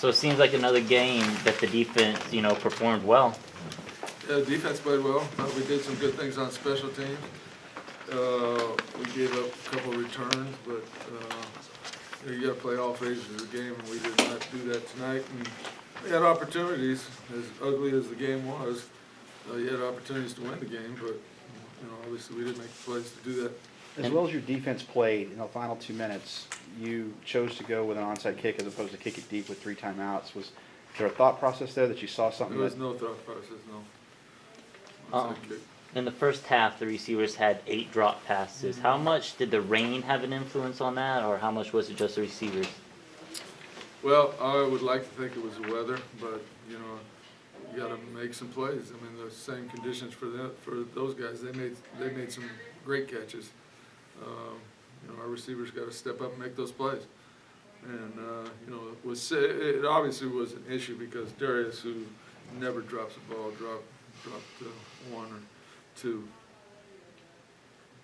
So it seems like another game that the defense, performed well. Yeah, the defense played well. We did some good things on special teams. We gave up a couple of returns, but you got to play all phases of the game, and we did not do that tonight. And we had opportunities, as ugly as the game was. You had opportunities to win the game, but obviously we didn't make the plays to do that. As well as your defense played in the final 2 minutes, you chose to go with an onside kick as opposed to kick it deep with 3 timeouts. Was there a thought process there that you saw something? There was no thought process, no. Onside kick. In the first half, the receivers had 8 drop passes. How much did the rain have an influence on that, or how much was it just the receivers? Well, I would like to think it was the weather, but you got to make some plays. I mean, the same conditions for those guys. They made some great catches. Our receivers got to step up and make those plays. And it obviously was an issue because Darius, who never drops a ball, dropped 1 or 2.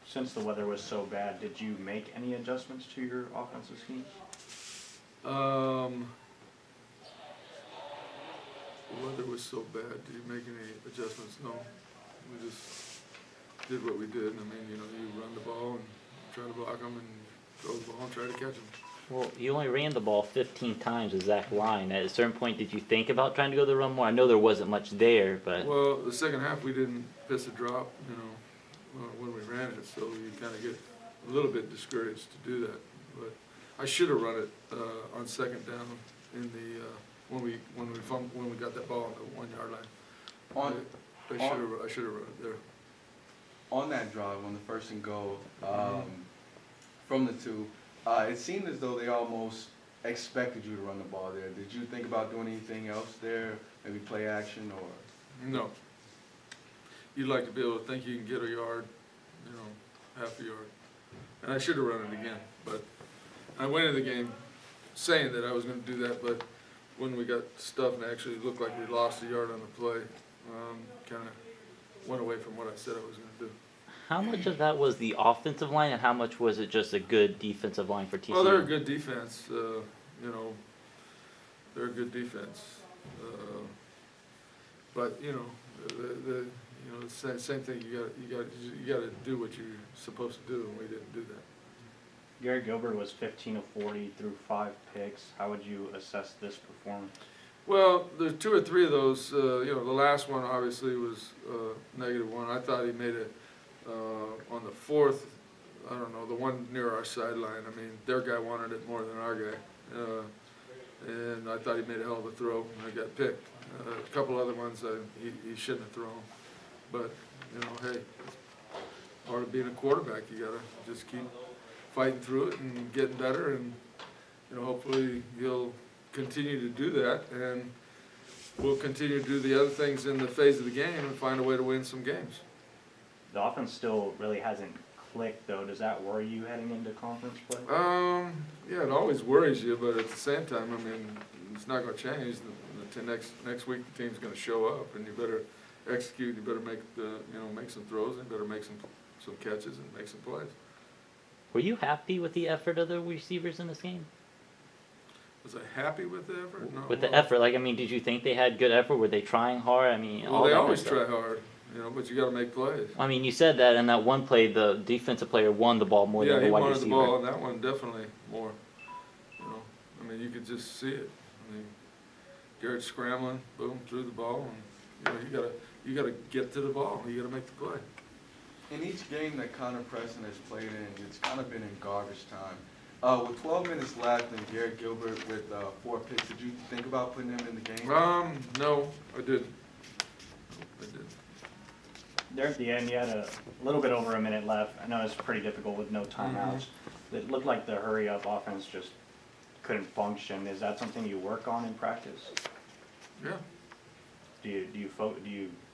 Since the weather was so bad, did you make any adjustments to your offensive scheme? The weather was so bad. Did you make any adjustments? No. We just did what we did. I mean, you run the ball and try to block them and throw the ball and try to catch them. Well, you only ran the ball 15 times with Zach Line. At a certain point, did you think about trying to go the run more? I know there wasn't much there, but... Well, the second half we didn't piss a drop, when we ran it, so you kind of get a little bit discouraged to do that. But I should have run it on second down in the when we got that ball on the 1 yard line. I should have run it there. On that drive, on the first and goal, from the 2, it seemed as though they almost expected you to run the ball there. Did you think about doing anything else there, maybe play action or? No. You'd like to be able to think you can get a yard, half a yard. And I should have run it again, but I went in the game saying that I was going to do that, but when we got stuff and actually looked like we lost a yard on the play, kind of went away from what I said I was going to do. How much of that was the offensive line, and how much was it just a good defensive line for TCU? Well, they're a good defense. They're a good defense. But the same thing. You got to do what you're supposed to do, and we didn't do that. Garrett Gilbert was 15 of 40 through 5 picks. How would you assess this performance? Well, there's 2 or 3 of those. The last one obviously was -1. I thought he made it on the 4th. I don't know, the one near our sideline. I mean, their guy wanted it more than our guy, and I thought he made a hell of a throw, and I got picked. A couple other ones he shouldn't have thrown, but hey, part of being a quarterback, you gotta just keep fighting through it and getting better, and hopefully he'll continue to do that, and we'll continue to do the other things in the phase of the game and find a way to win some games. The offense still really hasn't clicked, though. Does that worry you heading into conference play? Yeah, it always worries you, but at the same time, I mean, it's not going to change. Next week, the team's going to show up, and you better execute. You better make make some throws, and you better make some catches and make some plays. Were you happy with the effort of the receivers in this game? Was I happy with the effort? No. With the effort, did you think they had good effort? Were they trying hard? I mean, well, they always try hard, but you got to make plays. I mean, you said that in that one play, the defensive player won the ball more than the wide receiver. Yeah, he wanted the ball, and that one definitely more. I mean, you could just see it. I mean, Garrett scrambling, boom, threw the ball, and you gotta get to the ball. You gotta make the play. In each game that Connor Preston has played in, it's kind of been in garbage time. With 12 minutes left and Garrett Gilbert with 4 picks, did you think about putting him in the game? No, I didn't. There at the end, you had a little bit over a minute left. I know it's pretty difficult with no timeouts. It looked like the hurry-up offense just couldn't function. Is that something you work on in practice? Yeah. Do you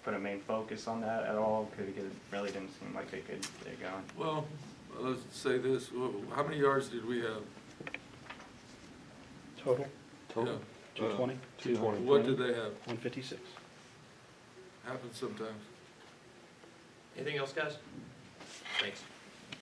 put a main focus on that at all? Because it really didn't seem like they could get going. Well, let's say this. How many yards did we have? Total? Yeah. 220? 220. What did they have? 156. Happens sometimes. Anything else, guys? Thanks.